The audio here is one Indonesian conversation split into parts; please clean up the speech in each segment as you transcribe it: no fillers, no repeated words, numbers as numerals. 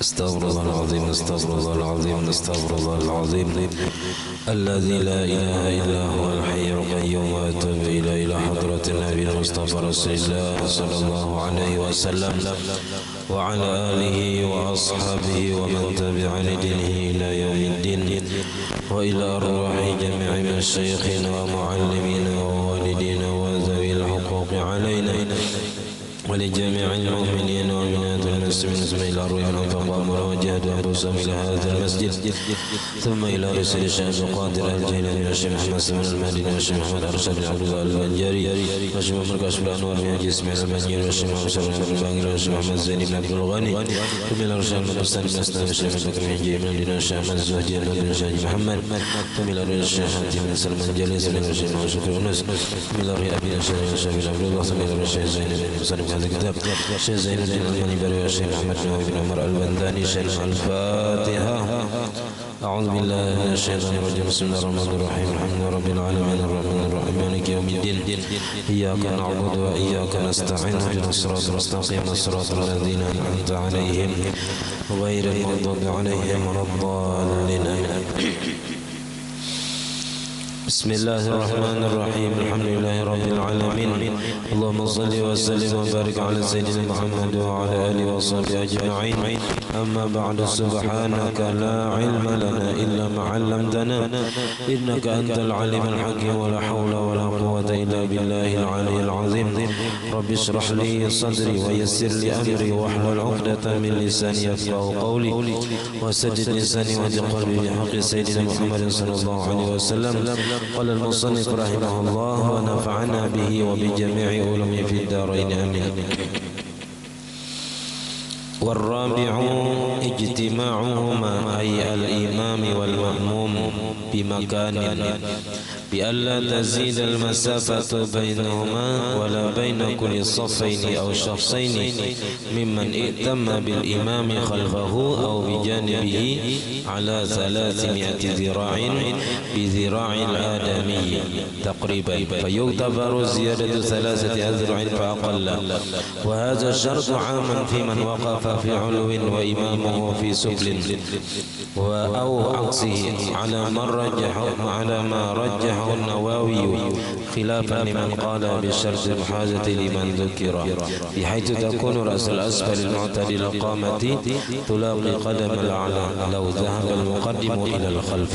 استغفر الله العظيم استغفر الله العظيم استغفر الله العظيم الذي لا إله إلا هو الحي القيوم وأتوب إلى حضرة النبي المصطفى رسول الله صلى الله عليه وسلم وعلى آله وأصحابه ومن تبع لدينه إلى يوم الدين وإلى أرواح جميع مشايخنا ومعلمينا ووالدينا وذوي الحقوق علينا ولجميع المؤمنين ومؤمنات المسلمين ثم إلى أرواح فقاموا وجاهدوا أنفسهم إلى هذا المسجد ثم إلى رسول الشيخ القادر الجيلاني والشيخ محمد سلمان المهدي والشيخ محمد أرشد بن عبد الله البنجاري والشيخ محمد كاشف الأنوار بن حجي إسماعيل البنجاري والشيخ محمد سلمان بن البانجري والشيخ محمد زين بن عبد الغني ثم إلى رشاد بن أستاذ بن أسلام والشيخ بن بكر بن حجي بن الدين والشيخ محمد الزهدي بن الشيخ محمد ثم إلى رشاد الشيخ حاتم بن سلمان جليس بن الشيخ محمد شكر ونس ثم إلى رشاد أبي الشيخ بن عبد الله ثم إلى رشاد زين بن مسلم هذا الكتاب الشيخ زين الدين المنبري والشيخ محمد بن عمر البنداني شيخ الفاتحة. أعوذ بالله من الشيطان الرجيم بسم الله الرحمن الرحيم الحمد لله رب العالمين الرحمن الرحيم مالك يوم الدين إياك نعبد وإياك نستعين اهدنا الصراط المستقيم صراط الذين أنعمت عليهم غير المغضوب عليهم ولا الضالين بسم الله الرحمن الرحيم الحمد لله رب العالمين اللهم صل وسلم وبارك على سيدنا محمد وعلى آله وصحبه أجمعين أما بعد سبحانك لا علم لنا إلا ما علمتنا إنك أنت العليم الحكيم ولا حول ولا قوة إلا بالله العلي العظيم رب اشرح لي صدري ويسر لي أمري واحلل عقدة من لساني يفقهوا قولي وسدد لساني واهد قلبي بحق سيدنا محمد صلى الله عليه وسلم. قال المصنف رحمه الله ونفعنا به وبجميع علومه في الدارين آمين. والرابع اجتماعهما أي الإمام والمأموم بمكان بألا تزيد المسافة بينهما ولا بين كل صفين أو شخصين ممن ائتم بالإمام خلفه أو بجانبه على 300 ذراع بذراع الآدمي تقريبا فيعتبر زيادة 3 أذرع فأقل وهذا الشرط عاما في من وقف في علو وإمامه في سفل أو عكسه على ما رجح النووي خلافا لمن قال بشرط الحاجة لمن ذكر بحيث تكون رأس الأسفل المعتدل القامة تلاقي قدم الأعلى لو ذهب المقدم إلى الخلف.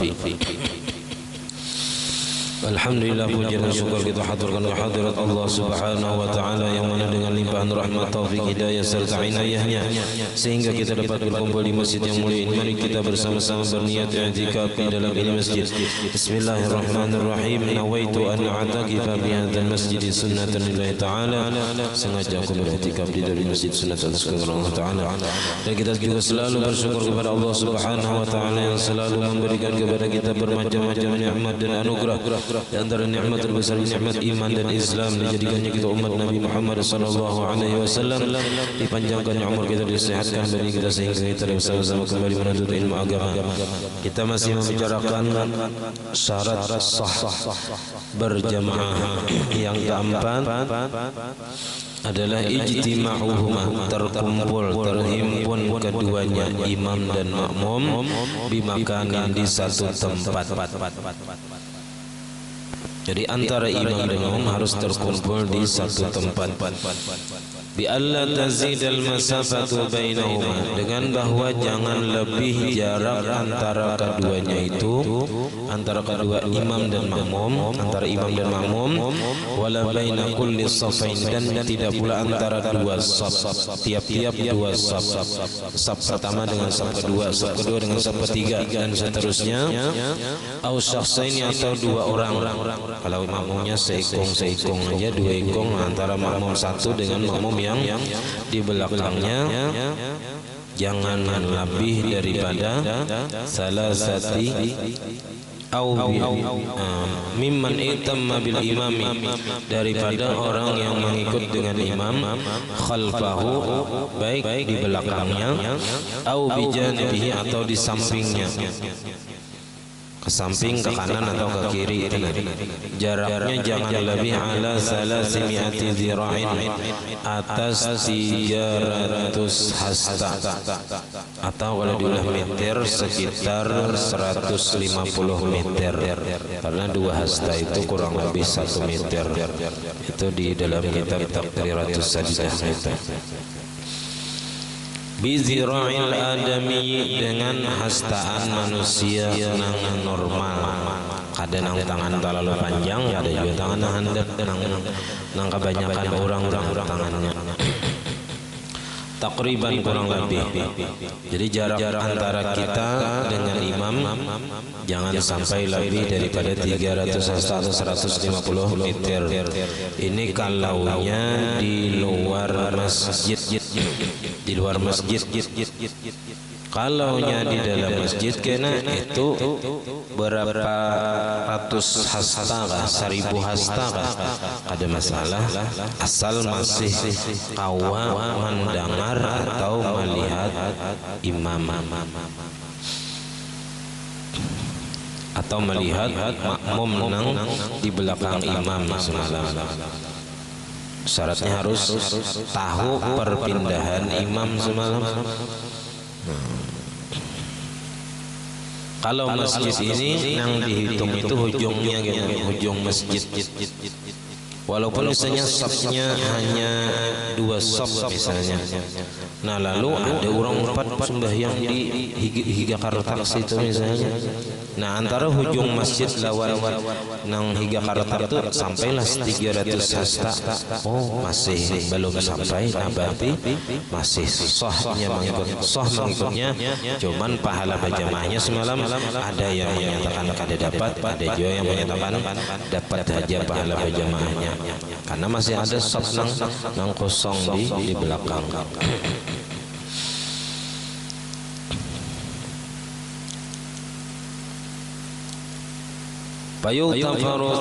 Alhamdulillah puja dan syukur kita haturkan kehadirat Allah Subhanahu wa taala yang mana dengan limpahan rahmat, taufik, hidayah serta inayahnya sehingga kita dapat berkumpul di masjid yang mulia ini. Mari kita bersama-sama berniat i'tikaf di dalam ini masjid. Bismillahirrahmanirrahim. Nawaitu an a'takifa fi hadzal masjid sunnatan lillahi taala. Sengaja aku beriktikaf di dalam masjid sunnatan kepada Allah taala. Dan kita juga selalu bersyukur kepada Allah Subhanahu wa taala yang selalu memberikan kepada kita bermacam-macam nikmat dan anugerah. Di antara nikmat terbesar nikmat iman dan Islam, dijadikannya kita umat Nabi Muhammad sallallahu alaihi wasallam, dipanjangkannya umur kita, disehatkan bagi kita sehingga kita bersama-sama kembali menuntut ilmu agama. Kita masih membicarakan syarat sah berjamaah. Yang keempat adalah ijtima'uhuma, terkumpul, terhimpun keduanya imam dan makmum bimakanin di satu tempat. Jadi antara imam dan makmum harus terkumpul di satu tempat. Bi alla tazidal masafatu bainahuma, dengan bahwa jangan lebih jarak antara keduanya itu, antara kedua imam dan makmum, antara imam dan makmum, wala baina kulli safain, dan tidak pula antara dua saf, tiap-tiap dua saf, saf pertama dengan saf kedua dengan saf ketiga dan seterusnya. Au syakhsaini, atau dua orang. Kalau makmumnya seikong aja, dua ikong antara makmum satu dengan makmum yang di belakangnya, jangan lebih daripada salasati au mimman itamma bil imami, daripada orang yang mengikut dengan imam khalfahu, baik di belakangnya, au bijanibihi, atau di sampingnya. ke samping, ke kanan atau ke kiri itu nanti. Jaraknya jangan lebih ala salasimi'ati zira'in, atas 300 hasta, atau kalau diulah meter sekitar 150 meter, karena 2 hasta itu kurang lebih 1 meter. Itu di dalam kitab Taqriratus Sajdah itu. Bizira'il adami, dengan hastaan manusia yang normal. Kada nang tangan terlalu panjang, ada juga tangan handap, nang kebanyakan orang tangannya takriban kurang lebih. Jadi jarak antara kita dengan imam jangan sampai lebih daripada 300 hasta atau 150 meter. Ini kalaunya di luar masjid. Di luar masjid. Kalaunya di dalam masjid kena itu berapa ratus hasta kah, 1000 hasta kah, ada masalah, asal masih kawa mendengar atau melihat imam atau melihat makmum nang di belakang imam semalam. Syaratnya harus tahu perpindahan imam semalam. Kalau masjid ini yang dihitung itu hujungnya, hujung masjid. Walaupun misalnya safnya hanya 2 saf misalnya. Nah lalu ada orang 4 sembahyang di higa kartak situ misalnya. Nah antara hujung masjid lawan nang higa kartak itu sampailah 300 hasta. Oh masih belum sampai, nah berarti masih sahnya mengikutnya. Cuman pahala berjamaahnya semalam ada yang menyatakan kada dapat, ada juga yang menyatakan dapat saja pahala berjamaahnya. Karena masih ada saf nang kosong di belakang. Fayutafaru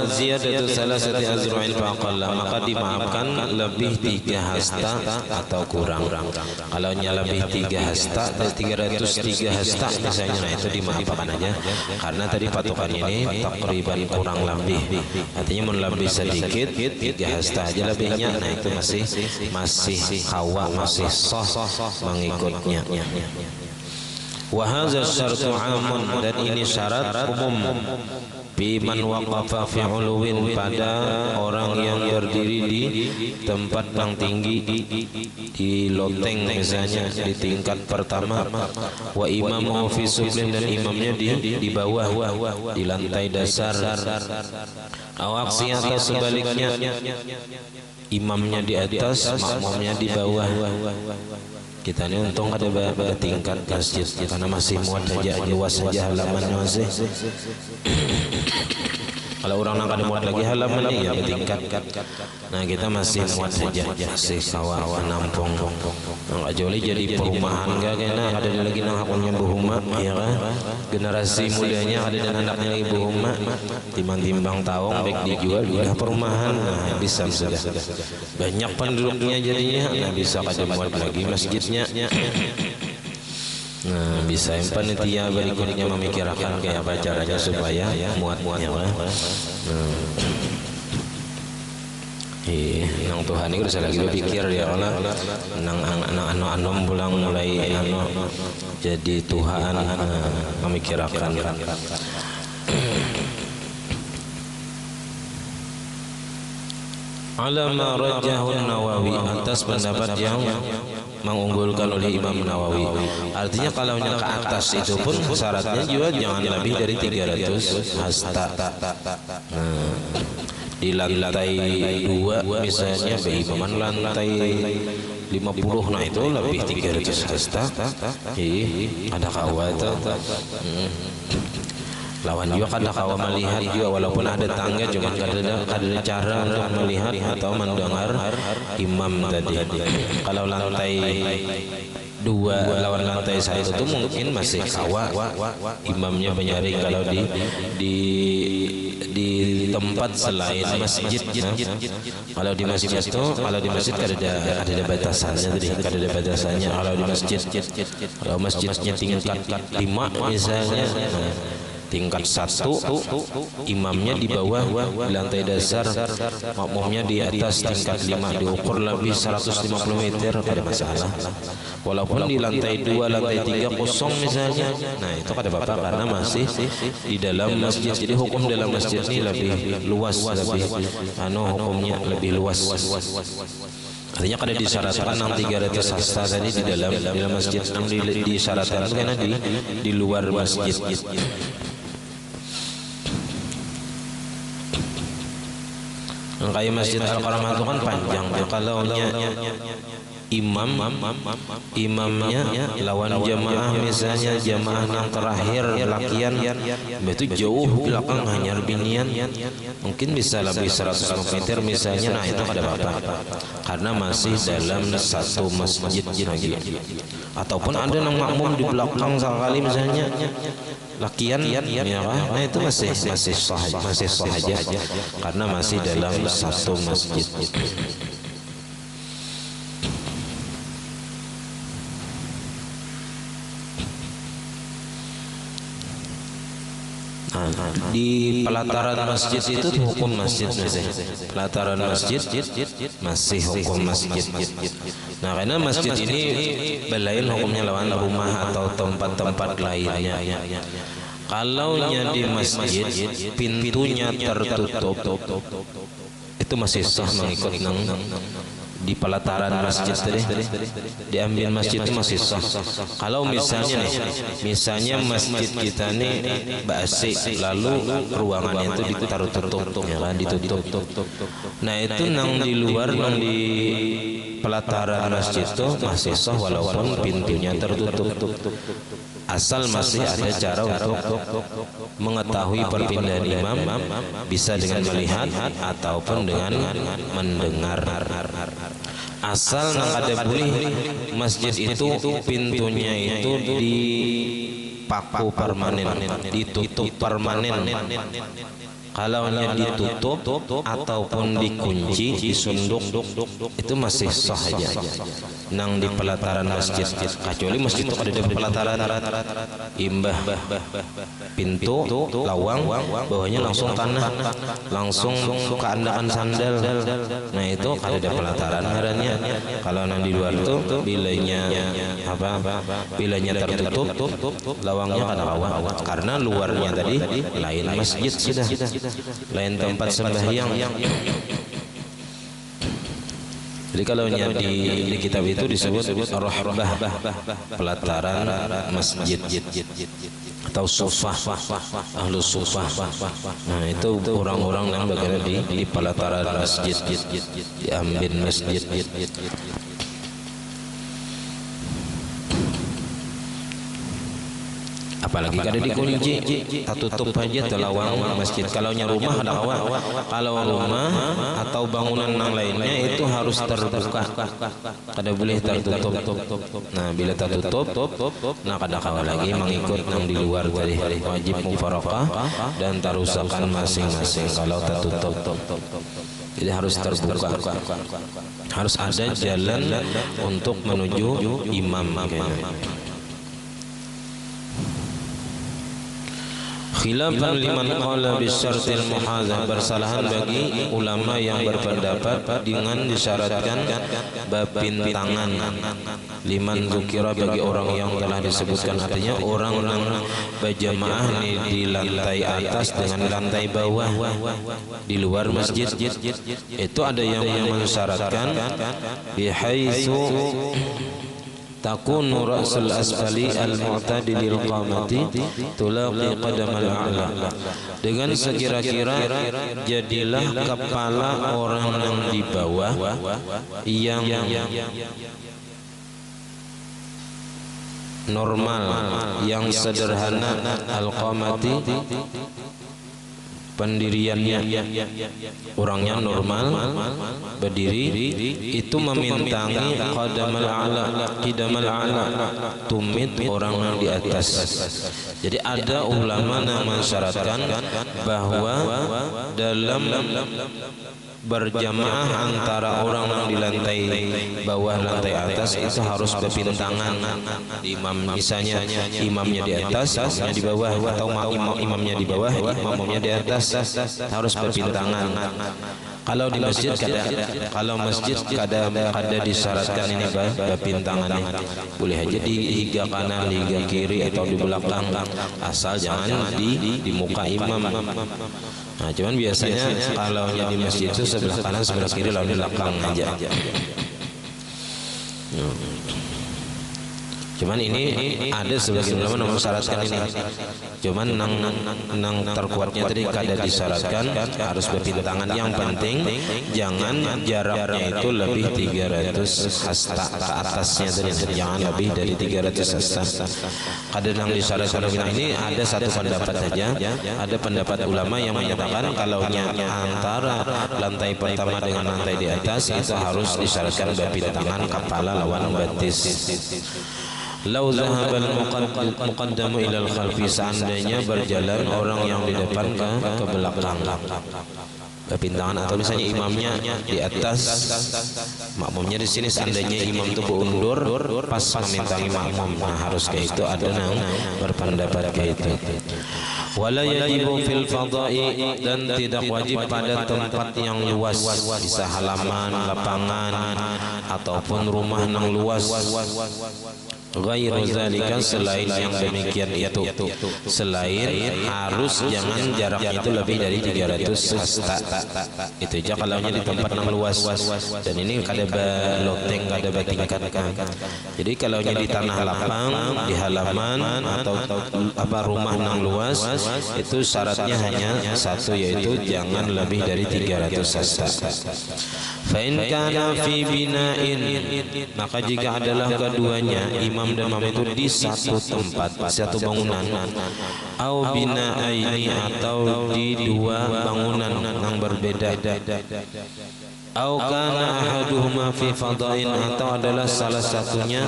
ziyadatu salasati azru'in faqalla, maka dimaafkan lebih 3 hasta atau kurang. Kalau lebih 3 hasta atau 303 hasta misalnya, nah itu dimaafkan aja, karena tadi patokan ini takriban kurang lebih, artinya lebih sedikit 3 hasta aja lebihnya, nah itu masih hawa, masih sah mengikutnya. Wahazal syartu amun, dan ini syarat umum. Biman waqafa fi uluwin, pada orang yang berdiri di tempat yang tinggi, di loteng misalnya di tingkat pertama. Wa imamu fi suflin, dan imamnya di bawah di lantai dasar. Awaksi atau sebaliknya, imamnya di atas, makmumnya di bawah. Kita ini untung ada tingkat masjid, karena masih muat saja, luas saja halamannya masih. Kalau orang nak ada muat lagi halamannya ya bertingkat. Nah kita masih muat saja, masih sawah nampung. Nggak joli jadi perumahan gak kena, ada lagi nang hakulnya buhuma, ya kan? Generasi mudanya ada dan anaknya lagi buhuma, timbang-timbang taung baik dijual udah perumahan, nah bisa sudah. Banyak penduduknya jadinya, nah bisa kada muat lagi masjidnya. Nah bisa yang panitia berikutnya memikirkan kayak apa caranya supaya muat-muatnya. Nang Tuhan ini udah lagi berpikir ya Allah, nang anom pulang mulai jadi Tuhan, memikirkan. Alama rajahun Nawawi, atas pendapat yang mengunggulkan oleh Imam Nawawi. Artinya kalau ke atas itu pun syaratnya juga jangan lebih dari 300 hasta. Di lantai 2 misalnya, berimaman lantai 50, nah itu lebih 300 hasta. Ada kawa itu. Lawan juga kada kawa melihat juga, walaupun ada tangga, cuma kada cara untuk melihat atau mendengar imam tadi. Kalau lantai 2 lawan lantai 1 itu mungkin masih kawa imamnya menyaring. Kalau di tempat selain masjid, kalau di masjid itu, kalau di masjid ada batasannya tadi, ada batasannya. Kalau di masjid, kalau masjidnya tingkat 5 misalnya, tingkat 1, imamnya di bawah di lantai dasar, makmumnya di atas tingkat 5, diukur lebih 150 meter, ada masalah. Walaupun di lantai 2, lantai 3 kosong misalnya, nah itu kada apa-apa karena masih di dalam masjid. Jadi hukum dalam masjid ini lebih luas, lebih hukumnya lebih luas. Artinya kada disyaratkan yang 300 hasta tadi di dalam masjid, yang disyaratkan itu karena di luar masjid. Kayak Masjid Al-Karamah itu kan panjang. Kalau imamnya lawan jamaah, misalnya jamaah yang terakhir lakian itu jauh belakang hanyar binian, mungkin bisa lebih 150 meter misalnya, nah itu kada apa-apa karena masih dalam satu masjid lagi. Ataupun ada yang makmum di belakang sekali misalnya lakian ya, nah itu masih sah aja karena masih dalam satu masjid. Di pelataran masjid itu hukum masjid pelataran masjid masih hukum masjid. Nah karena masjid ini belain hukumnya lawan rumah atau tempat-tempat lainnya. Kalau di masjid pintunya tertutup, itu masih sah mengikut di pelataran masjid tadi, diambil masjid itu masih sah. Kalau misalnya masjid kita nih basi, lalu ruangannya itu ditaruh tutup, ya kan, ditutup. Nah itu nang di luar, nang di pelataran masjid itu masih sah walaupun pintunya tertutup, asal masih ada cara untuk mengetahui perpindahan imam, bisa dengan melihat ataupun dengan mendengar. Asal nang ada boleh masjid itu pintunya itu dipaku permanen, ditutup permanen. Kalau ditutup ataupun dikunci, disunduk, itu masih sah aja nang di pelataran masjid. Kecuali masjid itu ada di pelataran imbah pintu lawang, bawahnya langsung tanah, langsung keandaan sandal, nah itu ada di pelataran ngarannya. Kalau nang di luar itu bilanya tertutup, lawangnya kada kawa karena luarnya tadi lain masjid sudah, lain tempat sembahyang. Jadi kalau di kitab itu disebut rahbah, pelataran masjid, atau sufah, ahlu sufah. Nah itu orang-orang yang berada di pelataran masjid, diambil masjid. Apalagi kada dikunci, tutup aja telawang masjid. Kalau rumah ada awak, kalau rumah atau bangunan yang lainnya itu harus terbuka, kada boleh tertutup. Nah bila tertutup, nah kada kawa lagi mengikut yang di luar tadi, wajib mufaraqah dan tarusakan masing-masing kalau tertutup. Jadi harus terbuka, harus ada jalan untuk menuju imam. Khilafan liman qala bisyartil muhadzah, bersalahan bagi ulama yang berpendapat dengan disyaratkan babin tangan. Liman dzukira, bagi orang yang telah disebutkan, artinya orang yang berjamaah di lantai atas dengan lantai bawah di luar masjid, itu ada yang mensyaratkan bihaitsu takunu ra'sul asfali al-mu'tadilil qamati tulaqi qadamal a'la, dengan sekira-kira jadilah kepala orang yang di bawah yang normal, yang sederhana, al-qamati pendiriannya, orangnya normal berdiri, itu memintangi qadamal a'la, tumit orang yang di atas. Jadi ada ulama yang mensyaratkan bahwa dalam berjamaah antara orang yang di lantai bawah lantai atas itu harus berpintangan. Imam misalnya imamnya di atas, imamnya di bawah, atau imamnya di bawah, imamnya di atas, harus berpintangan. Kalau di masjid kada disyaratkan ini berpintangannya. Boleh aja di higa kanan, di higa kiri, atau di belakang, asal jangan di muka imam. Nah, cuman biasanya kalau di masjid itu sebelah kanan, sebelah kiri, lalu di belakang aja. Cuman ini ada sebagian ulama mensyaratkan ini. Cuman nang terkuatnya tadi kada disyaratkan, harus berpintangan. Yang penting jangan jaraknya itu lebih 300 hasta ke atasnya tadi, jangan lebih dari 300 hasta. Kada nang disyaratkan ini ada satu pendapat saja. Ada pendapat ulama yang menyatakan kalau antara lantai pertama dengan lantai di atas itu harus disyaratkan berpintangan kepala lawan betis. Lau zahabal muqaddamu ilal khalfi, seandainya berjalan orang yang di depan ke belakang, berpintangan. Atau misalnya imamnya di atas, makmumnya di sini, seandainya imam itu berundur pas memintangi makmum, nah harus kayak itu. Ada yang berpendapat kayak itu. Wala yajibu fil fadai, dan tidak wajib pada tempat yang luas, bisa halaman, lapangan, ataupun rumah yang luas. Ghairu zalika, selain yang demikian itu, selain harus jangan jaraknya itu lebih dari 300 hasta. Itu aja kalau di tempat yang luas. Dan ini kada beloteng, kada bertingkatkan. Jadi kalau di tanah lapang, di halaman, atau apa rumah yang luas, itu syaratnya hanya satu, yaitu jangan lebih dari 300 hasta. Fa in kana fi bina'in, maka jika adalah keduanya imam dan makmum itu di satu tempat, satu bangunan, au bina'aini, atau di dua bangunan yang berbeda, au kana ahaduhuma fi fadain, atau adalah salah satunya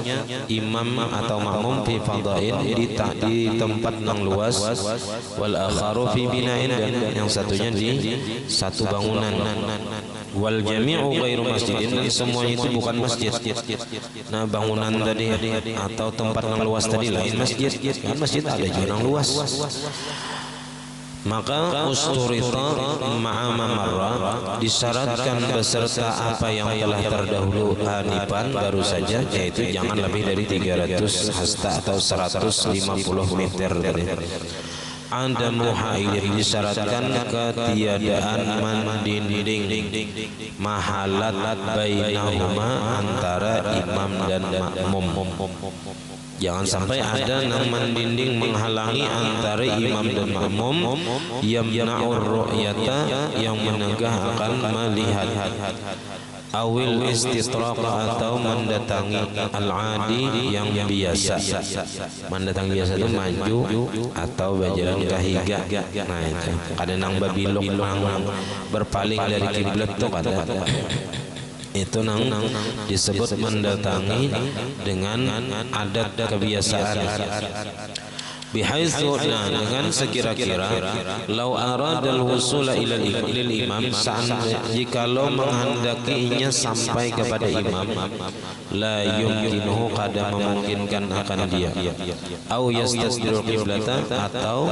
imam atau makmum fi fadain, di tempat yang luas, wal akharu fi bina'in, dan yang satunya di satu bangunan, wal jami'u ghairu masjidin, semuanya itu bukan masjid. Nah, bangunan tadi atau tempat yang luas tadi lain masjid, kan masjid ada juga yang luas. Maka usturita ma'a marra, disyaratkan beserta apa yang telah terdahulu hanifan baru saja, yaitu jangan lebih dari 300 hasta atau 150 meter tadi. Anda muhailin, disyaratkan ketiadaan mandinding, mahalat bainahuma, antara imam dan makmum. Jangan sampai ada yang mendinding menghalangi antara imam dan makmum, yamna'ur ru'yata, yang menegah akan melihat, awil istitraqa, atau mendatangi al-adi, yang biasa. Mendatangi biasa itu maju atau berjalan kahiga. Nah itu kadang nang babilok, nang berpaling dari kiblat tuh kada. Itu nang disebut mendatangi dengan adat kebiasaan. Bihaitsu, dengan sekira-kira, lau aradal wusula lil imam, jikalau menghendakinya sampai kepada imam, la yumkinuhu, kada memungkinkan akan dia, au yastasdirul qiblata, atau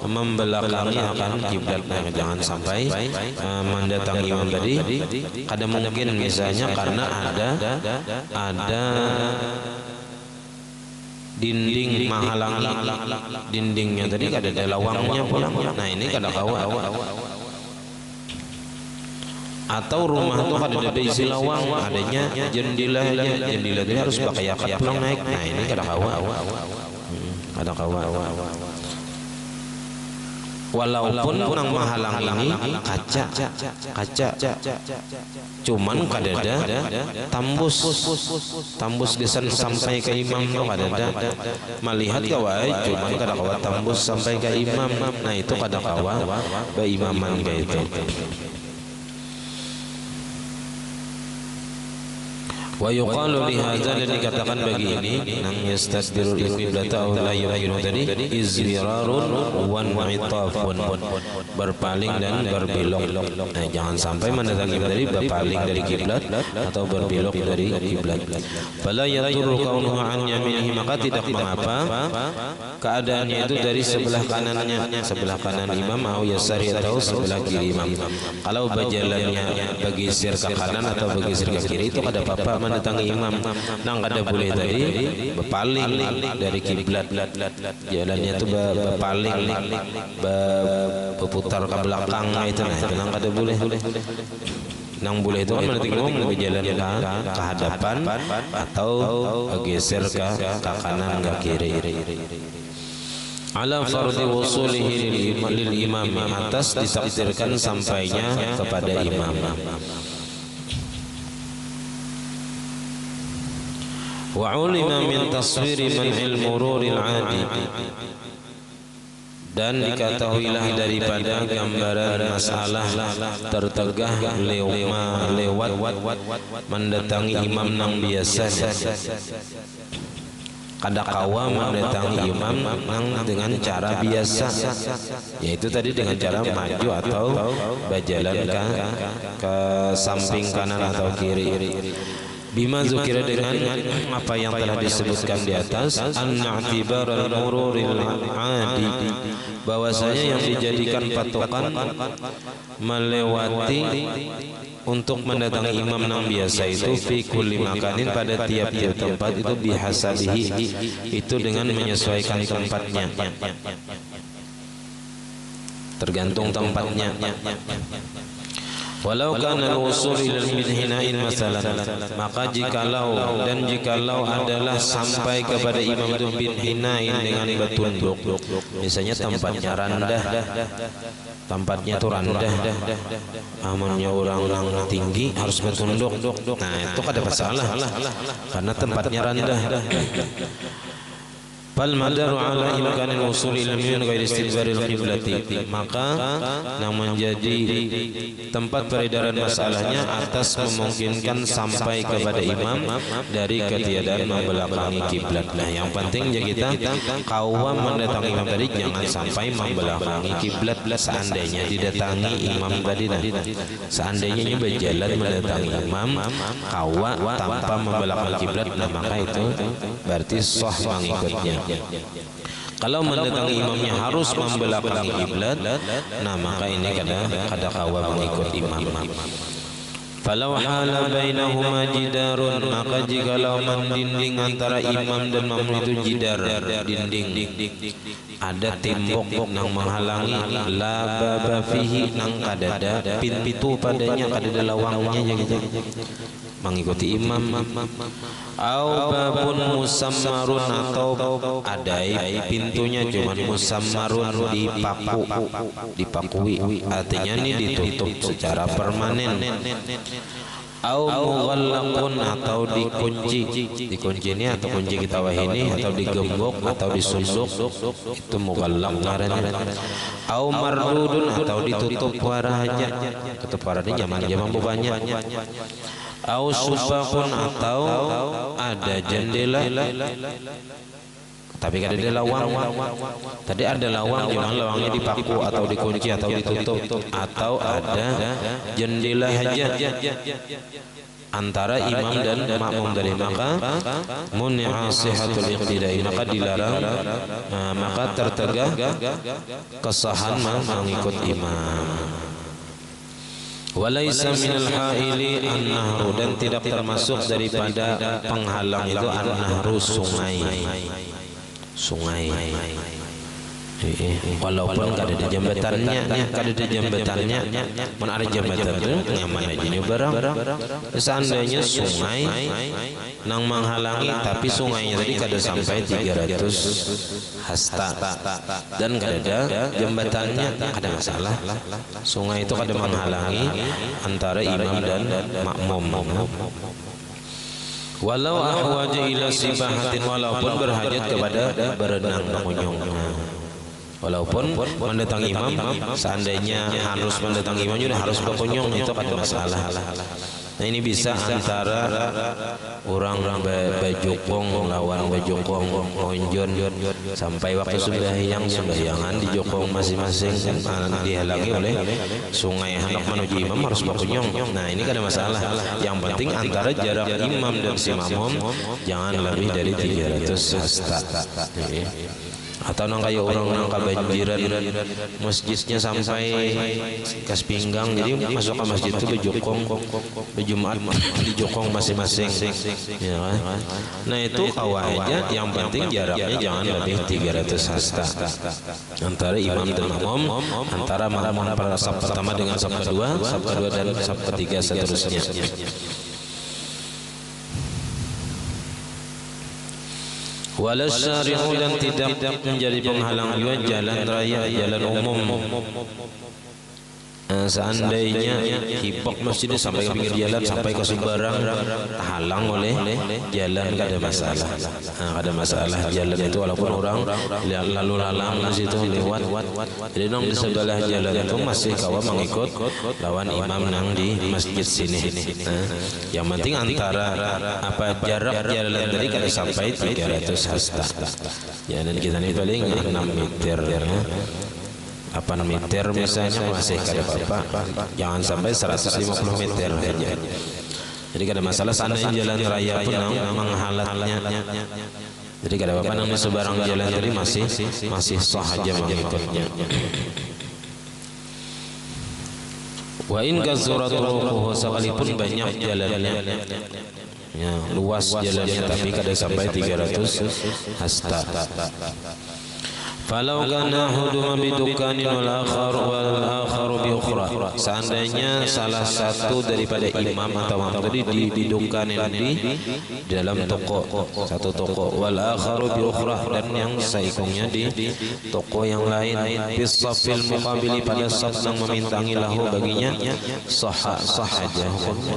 membelakangi akan kiblat. Jangan sampai mendatangi imam tadi kada mungkin, misalnya karena ada dinding menghalangi, dindingnya tadi kada ada lawangnya pulang. Nah ini kada kawa. Atau rumah itu kada ada isi lawang, adanya jendela aja, jendela tadi harus pakai akad pulang naik. Nah ini kada kawa. Kada kawa. Walaupun yang menghalang ini kaca, cuman kada ada tambus gesan sampai ke imam tuh kada ada. Melihat kawai, cuman kada kawa tambus sampai ke imam. Nah itu kada kawa beimaman kayak itu. Wa yuqalu li hadza, dan dikatakan bagi ini nang yastadbirul qiblata aw la yuqinu tadi izbirarun wa mu'tafun, berpaling dan berbelok. Nah, jangan sampai mendatangi dari berpaling dari kiblat atau berbelok dari kiblat. Fala yadurru kaunuhu an yaminihi, maka tidak mengapa keadaannya itu dari sebelah kanannya, sebelah kanan imam, atau yasari atau sebelah kiri imam. Kalau berjalannya bergeser ke kanan atau bergeser ke kiri itu kada apa-apa mendatangi imam. Nang kada boleh tadi berpaling dari kiblat, jalannya itu berpaling, berputar ke belakang itu, nang kada boleh. Nang boleh itu kan mendatangi imam berjalan ke hadapan atau bergeser ke kanan ke kiri. Ala fardi wusulihi lil imam, atas ditakdirkan sampainya kepada imam. Wa ulima min taswiri man'il mururil 'adi, dan diketahuilah daripada gambaran masalah tertegah lewat mendatangi imam nang biasa. Kada kawa mendatangi imam nang dengan cara biasa, yaitu tadi dengan cara maju atau berjalan ke samping kanan atau kiri. Bima zukira, dengan apa yang telah disebutkan di atas, an-i'tibar al-mururil 'adi, bahwasanya yang dijadikan patokan melewati untuk mendatangi imam nang biasa itu fi kulli makanin, pada tiap-tiap tempat itu bihasabihi, itu dengan menyesuaikan tempatnya, tergantung tempatnya. Walau kana al-wusul ila al-minhinain masalan, maka jikalau adalah sampai kepada imam itu binhinain dengan bertunduk, misalnya tempatnya rendah, tempatnya itu rendah, amannya orang tinggi harus bertunduk, nah itu kada masalah karena tempatnya rendah. Fal madaru ala imkanil wusul ila min ghairi istidbaril qiblati, maka yang menjadi tempat peredaran masalahnya atas memungkinkan sampai kepada imam dari ketiadaan membelakangi kiblat. Nah, yang penting ya kita kawam mendatangi imam tadi jangan sampai membelakangi kiblat. Seandainya didatangi imam tadi, seandainya berjalan mendatangi imam kawa tanpa membelakangi kiblat, nah maka itu berarti sah mengikutnya. Kalau mendatangi imamnya harus membelakangi kiblat, nah maka ini kada kawa mengikut imam. Falau hala bainahuma jidarun, maka jikalau mendinding antara imam dan makmum itu jidar, dinding, ada tembok nang menghalangi, la baba fihi, nang kadada pintu padanya, kadada lawangnya gitu, mengikuti imam. Au babun musammarun, atau ada pintunya cuman musammarun, dipakui, artinya ini ditutup secara permanen. Au mughallaqun, atau dikunci ini atau kunci kita wah ini, atau digembok atau disunduk, itu mughallaq ngarannya. Au mardudun, atau ditutup warahnya, tutup warahnya zaman banyak. Au subakun, atau ada jendela tapi kada ada lawang. Tadi ada lawang, cuma lawangnya dipaku atau dikunci atau ditutup, atau ada jendela saja antara imam dan makmum tadi, maka muni'a sihatul iqtidai, maka dilarang, maka tertegah kesahan mengikut imam. Walaisa minal haili an-nahru, dan tidak termasuk daripada penghalang itu an-nahru, sungai. Walaupun kada ada jambatannya, mana ada jambatan itu nyaman aja nyeberang. Seandainya sungai nang menghalangi, tapi sungainya tadi kada sampai 300 hasta dan kada ada jambatannya, kada masalah. Sungai itu kada menghalangi antara imam dan makmum. Walau ahwaja ila sibahatin, walaupun berhajat kepada berenang mengunyung. Walaupun mendatangi imam, seandainya harus mendatangi imam juga harus berkunjung, itu kada masalah. Nah ini bisa antara orang bajokong lawan bajokong ngonjon sampai waktu sembahyangan di jokong masing-masing dihalangi oleh sungai hendak menuju imam harus bakunyong. Nah ini kan ada masalah. Yang penting antara jarak imam dan si makmum jangan lebih dari 300 hasta. Atau nang kayak orang nang kebanjiran masjidnya sampai kas pinggang, jadi masuk ke masjid itu bejokong bejumat di jokong masing-masing, ya kan? Nah itu kawaida, yang penting jaraknya jangan lebih 300 hasta antara imam dan makmum, antara makmum pada saf pertama dengan saf kedua dan saf ketiga seterusnya. Walau syari'u dan tidak menjadi penghalang juga jalan raya, jalan umum. Seandainya hipok masjidnya sampai ke pinggir jalan, sampai ke seberang, terhalang oleh jalan, gak ada masalah. Ada masalah jalan itu walaupun orang lalu lalang di situ lewat. Jadi nong di sebelah jalan itu masih kawa mengikut lawan imam nang di masjid sini. Yang penting antara jarak jalan tadi kada sampai 300 hasta. Ya, dan kita ini paling 6 meter ya. 8 meter misalnya masih kada apa-apa, jangan sampai 150 meter saja. Jadi kada masalah, seandainya jalan raya pun menghalatnya, jadi kada apa-apa nang sebarang jalan tadi masih sah aja mengikutnya. Wa in kazuratuhu, sekalipun banyak jalannya, ya, luas jalannya tapi kada sampai 300 hasta. Falau kana huduma bidukanin wal akharu bi ukhra, seandainya salah satu daripada imam atau makmum tadi didukanin di dalam toko, satu toko, wal akharu bi ukhra, dan yang saikungnya di toko yang lain, bis safil muqabili, pada saf yang memintangi lahu baginya, sah aja hukumnya.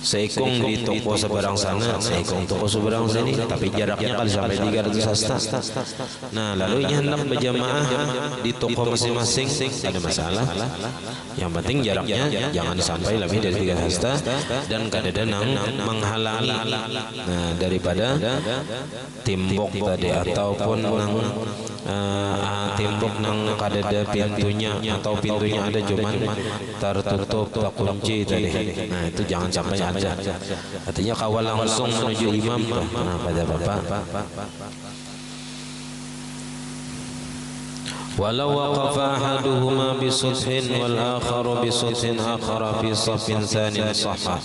Seikung di toko seberang sana, seikung toko seberang sini, tapi jaraknya kali sampai 300 hasta. Nah lalu hendak berjamaah di toko masing-masing, ada masalah. Yang penting jaraknya jangan sampai lebih dari 3 hasta, dan kada nang menghalangi daripada timbok tadi, ataupun nang timbok nang kada ada pintunya, atau pintunya ada cuman tertutup terkunci tadi. Nah itu jangan sampai ada. Artinya kawal langsung menuju imam. Nah pada bapak, walau waqafa ahaduhuma bisuthin wal akharu bisuthin akhara fi saffin tsanin sahha,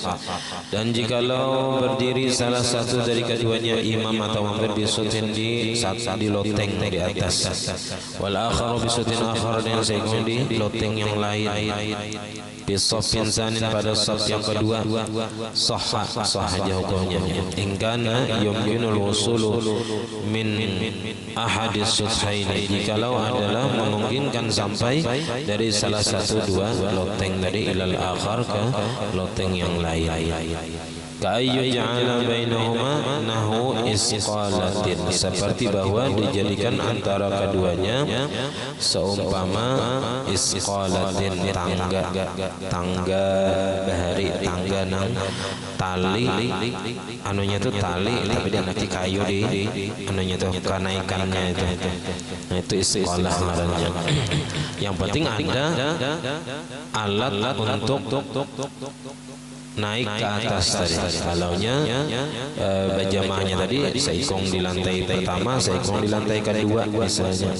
dan jikalau berdiri salah satu dari keduanya, imam atau makmum, bisuthin di loteng di atas, wal akharu bisuthin akhar, yang seikung di loteng yang lain, bisofin sanin, pada saf yang kedua, sah aja hukumnya. Ingkana yumkinul wusulu min ahadis suthaini, jikalau adalah memungkinkan sampai dari salah satu dua loteng tadi ilal akhar ke loteng yang lain. Ka'ayyu ja'ala bainahuma nahu isqalatin, seperti bahwa dijadikan antara keduanya seumpama isqalatin, tangga bahari, tangga nang tali, anunya itu tali tapi dia nanti kayu di anunya itu kenaikannya itu. Nah itu isqalah namanya. Yang penting ada alat untuk naik ke atas tadi. Kalaunya berjamaahnya tadi seikong di lantai pertama, seikong di lantai kedua misalnya.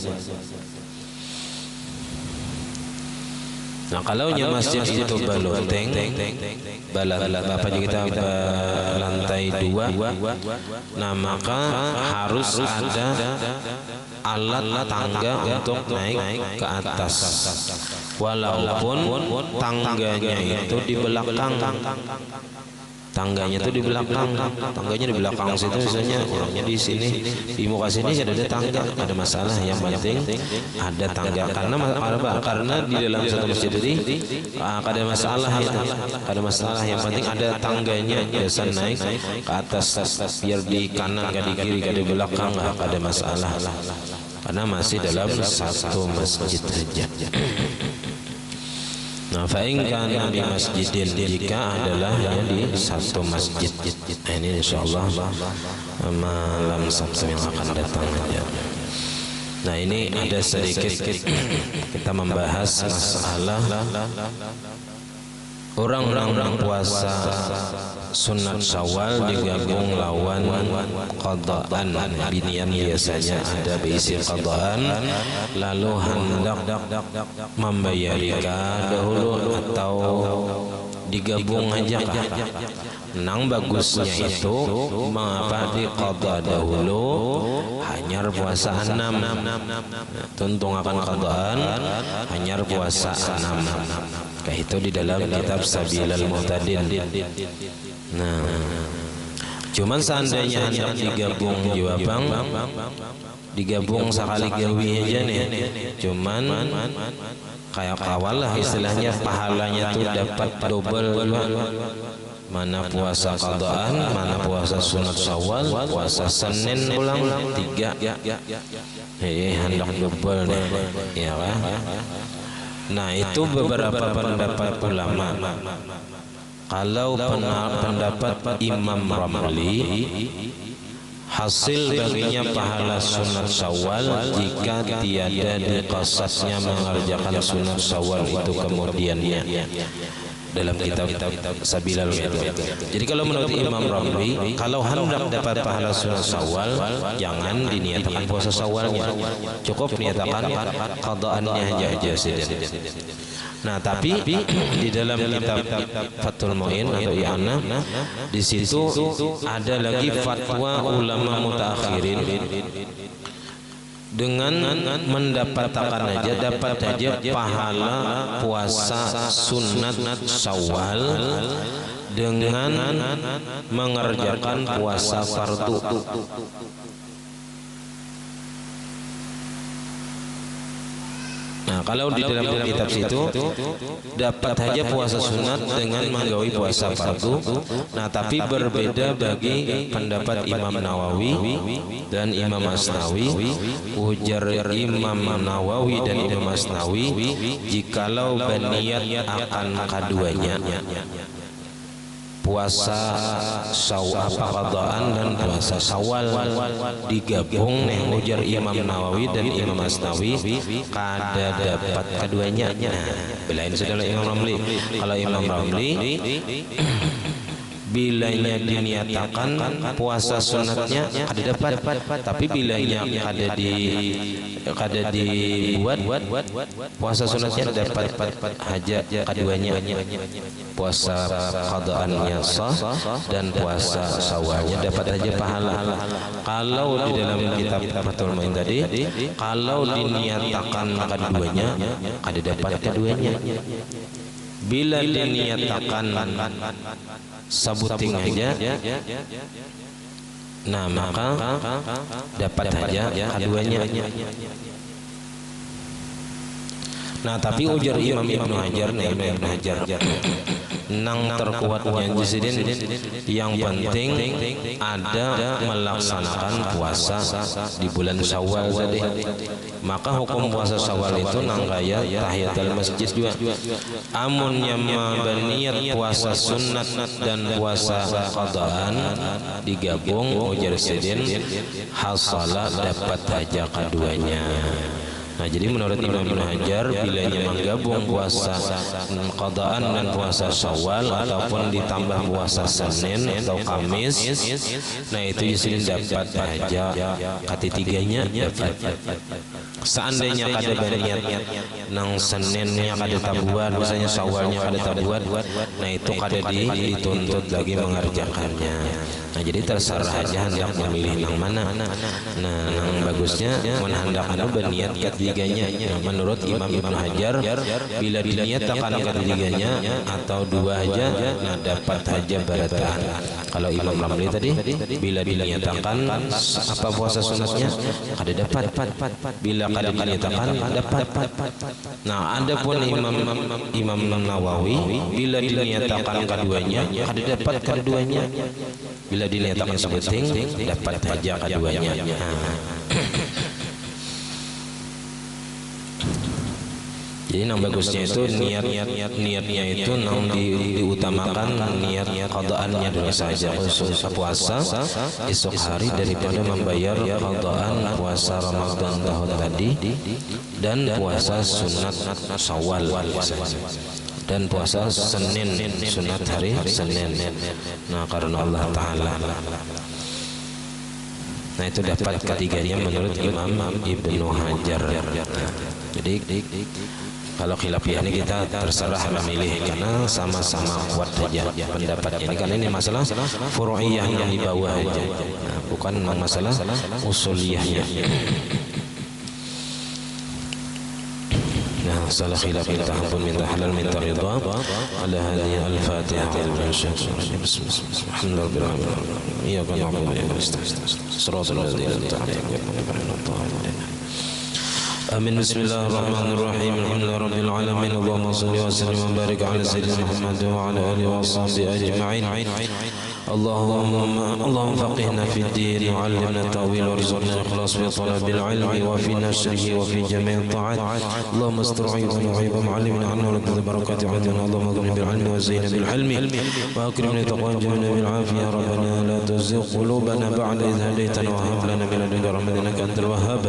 Nah kalaunya masjid itu baloteng, apa kita lantai 2, nah maka harus ada alat tangga untuk naik ke atas, walaupun tangganya itu di belakang. Tangganya itu di belakang, tangganya di belakang situ misalnya, di sini di muka sini ada tangga, ada masalah. Yang penting ada tangga, karena di dalam satu masjid ini ada masalah itu, ada masalah. Yang penting ada tangganya, biasa naik ke atas, biar di kanan, ke di kiri, ke di belakang, nggak ada masalah, karena masih dalam satu masjid saja. Nah, fa'in kana di masjidin, jika adalah ya di satu masjid. Nah, ini insyaallah malam Sabtu yang akan datang ya. Nah, ini ada sedikit kita membahas masalah orang-orang puasa sunat Syawal digabung lawan qadaan. Binian biasanya ada berisi qadaan, lalu hendak membayarkan dahulu atau digabung aja kah? Nang bagusnya itu mengapa diqada dahulu hanyar puasa 6, tuntung akan qadaan hanyar puasa 6. Kayak itu di dalam kitab Sabilal Muhtadin. Nah, cuman seandainya hendak digabung jawabang, digabung sekali gawi aja nih, cuman kayak kawal lah istilahnya, pahalanya tuh dapat double. Mana puasa qadaan, mana puasa sunat Syawal, puasa Senin ulang 3. Hendak double nih, ya kan? Nah, itu beberapa pendapat ulama. Kalau pendapat Imam Ramli, hasil baginya pahala sunat Syawal jika tiada diqasasnya mengerjakan sunat Syawal itu kemudiannya, dalam kitab Sabilal. Jadi kalau menurut Imam Ramli, kalau hendak dapat pahala sunat Syawal, jangan diniatakan puasa Syawalnya, cukup niatakan qadaannya aja saja. Nah, tapi di dalam kitab Fathul Mu'in atau I'anah, di situ ada lagi fatwa ulama mutaakhirin, dengan mendapatkan aja, dapat aja pahala puasa sunat Syawal dengan mengerjakan puasa fardu. Nah, kalau di dalam kitab situ dapat saja puasa sunat dengan menggawi puasa fardu. Nah, tapi berbeda bagi pendapat Imam Nawawi dan Imam Asnawi. Ujar Imam Nawawi dan Imam Asnawi, jikalau berniat akan keduanya, puasa qadaan dan puasa Syawal digabung nih, ujar Imam Nawawi dan Imam Asnawi, kada dapat keduanya. Nah, belain saudara Imam Ramli. Kalau Imam Ramli, bilanya diniatakan puasa sunatnya kada dapat, tapi bilanya kada dibuat puasa sunatnya dapat haja keduanya, puasa qadaannya sah dan puasa Syawalnya dapat aja pahala. Kalau di dalam kitab Fathul Mu'in tadi, kalau diniatakan keduanya kada dapat keduanya. Bila diniatakan sabuting aja, nah maka dapat aja keduanya. Nah, tapi ujar Imam Ibnu Hajar, nang terkuatnya jisidin, yang penting ada melaksanakan puasa di bulan Syawal tadi. Maka hukum puasa Syawal itu nang kaya tahiyatul masjid juga. Amun nyama berniat puasa sunat dan puasa qadaan digabung, ujar sidin hasala dapat aja keduanya. Nah, jadi menurut Imam Ibnu Hajar, bilanya menggabung puasa qadaan dan puasa Syawal ataupun ditambah puasa Senin atau Kamis, nah itu disini dapat aja ketiganya dapat. Seandainya kada berniat nang Seninnya kada tabuat, misalnya Syawalnya kada tabuat, nah itu kada dituntut lagi mengerjakannya. Nah, jadi terserah aja hendak memilih nang mana. Nah, nang bagusnya hendak berniat ketiganya. Nah, menurut Imam Ibnu Hajar, bila diniatkan ketiganya atau dua aja, nah dapat aja barataan. Kalau Imam Ramli tadi, bila diniatkan apa puasa sunatnya kada dapat, bila kada diniatkan dapat. Nah, adapun Imam Nawawi, bila diniatkan keduanya kada dapat keduanya. Bila diniatkan sebuting dapat aja keduanya. Jadi yang bagusnya itu niatnya itu diutamakan niat qada'annya dulu saja, khusus puasa esok hari daripada membayar qada'an puasa Ramadan tahun tadi dan puasa sunat Syawal dan puasa Senin sunat hari Senin. Nah, karena Allah Ta'ala. Nah, itu dapat ketiganya menurut Imam Ibnu Hajar. Jadi kalau khilafiyah ini kita terserah memilih karena sama-sama kuat saja pendapatnya ini, karena ini masalah furu'iyah yang di bawah aja, nah, bukan masalah usuliyahnya. Nah, salah khilaf minta ampun, minta halal, minta ridha. Ala hadhihi al-Fatihah. Bismillahirrahmanirrahim. Iyyaka na'budu wa iyyaka nasta'in. Shiratal ladzina an'amta 'alaihim. آمين. بسم الله الرحمن الرحيم. الحمد لله رب العالمين. اللهم صل وسلم وبارك على سيدنا محمد وعلى آله وصحبه أجمعين. اللهم فقهنا في الدين وعلمنا التأويل وارزقنا الإخلاص في طلب العلم وفي نشره وفي جميع الطاعات. اللهم استر عيوبنا وعيوب معلمنا عنا ولكل بركات عندنا. اللهم اغفر بالعلم وزينا بالحلم وأكرمنا تقوى وجملنا بالعافية. ربنا لا تزغ قلوبنا بعد إذ هديتنا وهب لنا من لدنك رحمة إنك أنت الوهاب.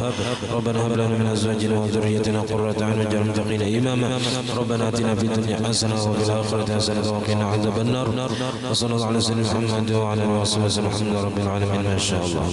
ربنا هب لنا من أزواجنا وذريتنا قرة أعين واجعلنا للمتقين إماما. ربنا آتنا في الدنيا حسنة وفي الآخرة حسنة وقنا عذاب النار. وصلى الله على سيدنا محمد وعلى آله وصحبه وسلم. الحمد لله رب العالمين. ما شاء الله.